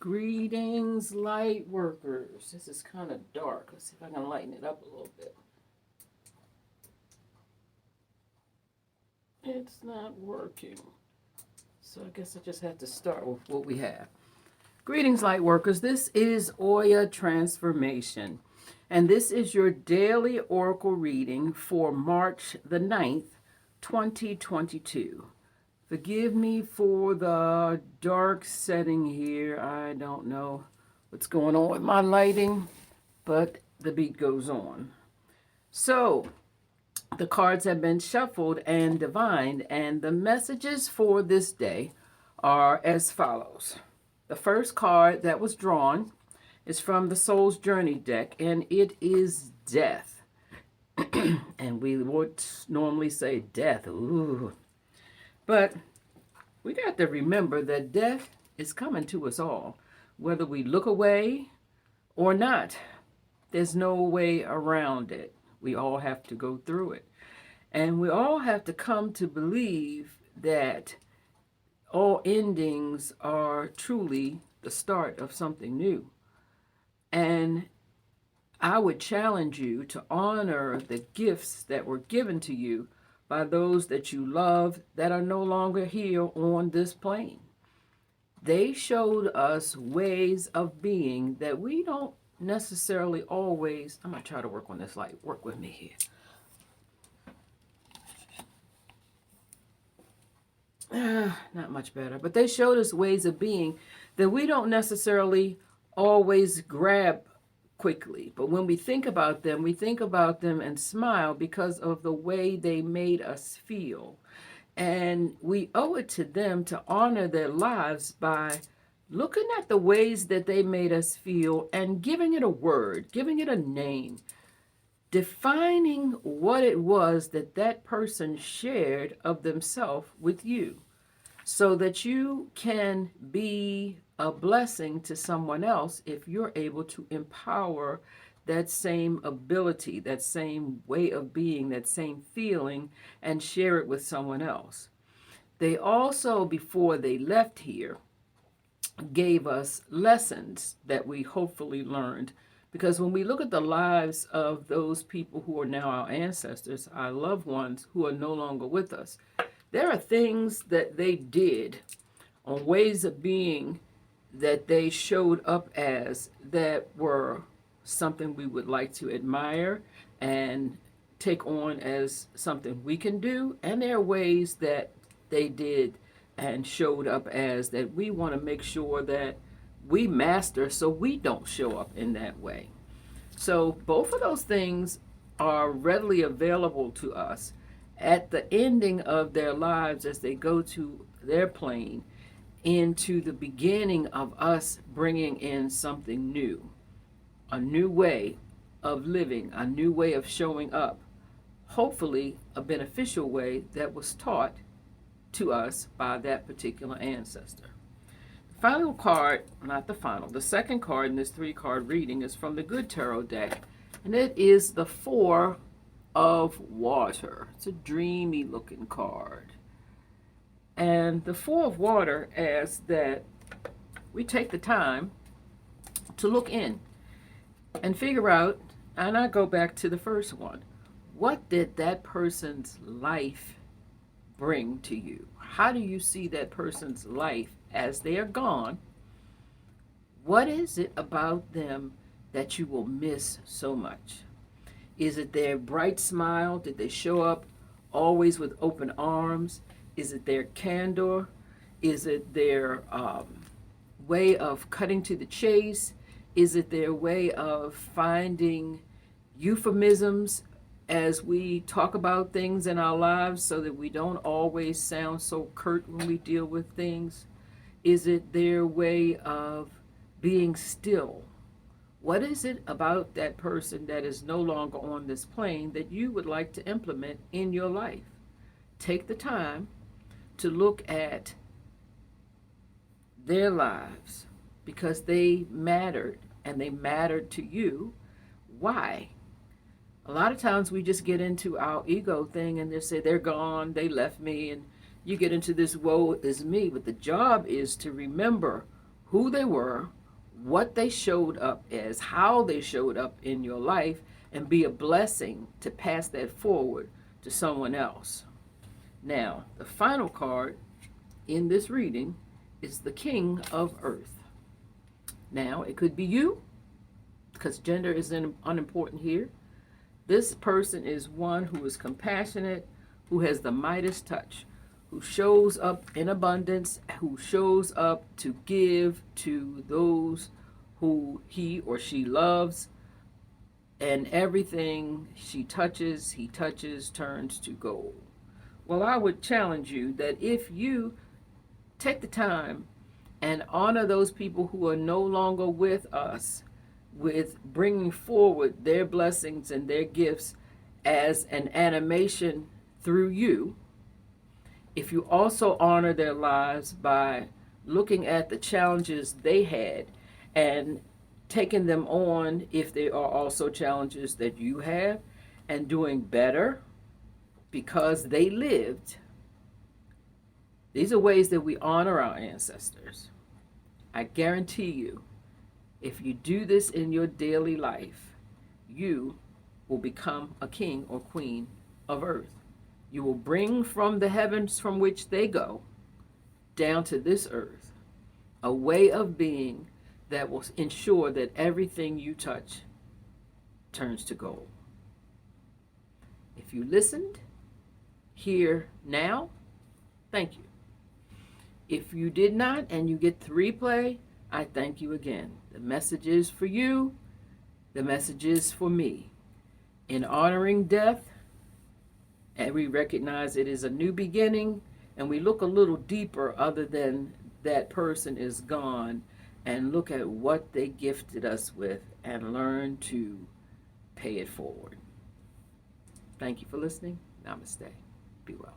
Greetings, light workers. This is kind of dark. Let's see if I can lighten it up a little bit. It's not working. So I guess I just have to start with what we have. Greetings, light workers. This is Oya Transformation. And this is your daily oracle reading for March the 9th, 2022. Forgive me for the dark setting here. I don't know what's going on with my lighting, but the beat goes on. So, the cards have been shuffled and divined, and the messages for this day are as follows. The first card that was drawn is from the Soul's Journey deck, and it is Death. And we would normally say death. Ooh. But we got to remember that death is coming to us all, whether we look away or not. There's no way around it. We all have to go through it. And we all have to come to believe that all endings are truly the start of something new. And I would challenge you to honor the gifts that were given to you by those that you love that are no longer here on this plane. They showed us ways of being that we don't necessarily always. I'm going to try to work on this light. Work with me here. Not much better. But they showed us ways of being that we don't necessarily always grab quickly. But when we think about them and smile because of the way they made us feel. And we owe it to them to honor their lives by looking at the ways that they made us feel and giving it a word, giving it a name, defining what it was that that person shared of themselves with you so that you can be a blessing to someone else if you're able to empower that same ability, that same way of being, that same feeling, and share it with someone else. They also, before they left here, gave us lessons that we hopefully learned. Because when we look at the lives of those people who are now our ancestors, our loved ones who are no longer with us, there are things that they did on ways of being that they showed up as that were something we would like to admire and take on as something we can do. And there are ways that they did and showed up as that we want to make sure that we master so we don't show up in that way. So both of those things are readily available to us at the ending of their lives as they go to their plane into the beginning of us bringing in something new, a new way of living, a new way of showing up, hopefully a beneficial way that was taught to us by that particular ancestor. The final card, not the final, the second card in this 3-card reading is from the Good Tarot deck, and it is the Four of Water. It's a dreamy looking card. And the Four of Water asks that we take the time to look in and figure out, and I go back to the first one, what did that person's life bring to you? How do you see that person's life as they are gone? What is it about them that you will miss so much? Is it their bright smile? Did they show up always with open arms? Is it their candor? Is it their way of cutting to the chase? Is it their way of finding euphemisms as we talk about things in our lives so that we don't always sound so curt when we deal with things? Is it their way of being still? What is it about that person that is no longer on this plane that you would like to implement in your life? Take the time to look at their lives because they mattered and they mattered to you. Why? A lot of times we just get into our ego thing and they say they're gone, they left me, and you get into this woe is me. But the job is to remember who they were, what they showed up as, how they showed up in your life, and be a blessing to pass that forward to someone else. Now, the final card in this reading is the King of Earth. Now, it could be you, because gender is unimportant here. This person is one who is compassionate, who has the Midas touch, who shows up in abundance, who shows up to give to those who he or she loves, and everything he touches, turns to gold. Well, I would challenge you that if you take the time and honor those people who are no longer with us, with bringing forward their blessings and their gifts as an animation through you, if you also honor their lives by looking at the challenges they had and taking them on if there are also challenges that you have, and doing better because they lived. These are ways that we honor our ancestors. I guarantee you, if you do this in your daily life, you will become a king or queen of earth. You will bring from the heavens from which they go down to this earth a way of being that will ensure that everything you touch turns to gold. If you listened here now, thank you. If you did not and you get the replay, I thank you again. The message is for you. The message is for me. In honoring death, and we recognize it is a new beginning, and we look a little deeper other than that person is gone, and look at what they gifted us with and learn to pay it forward. Thank you for listening. Namaste. Be well.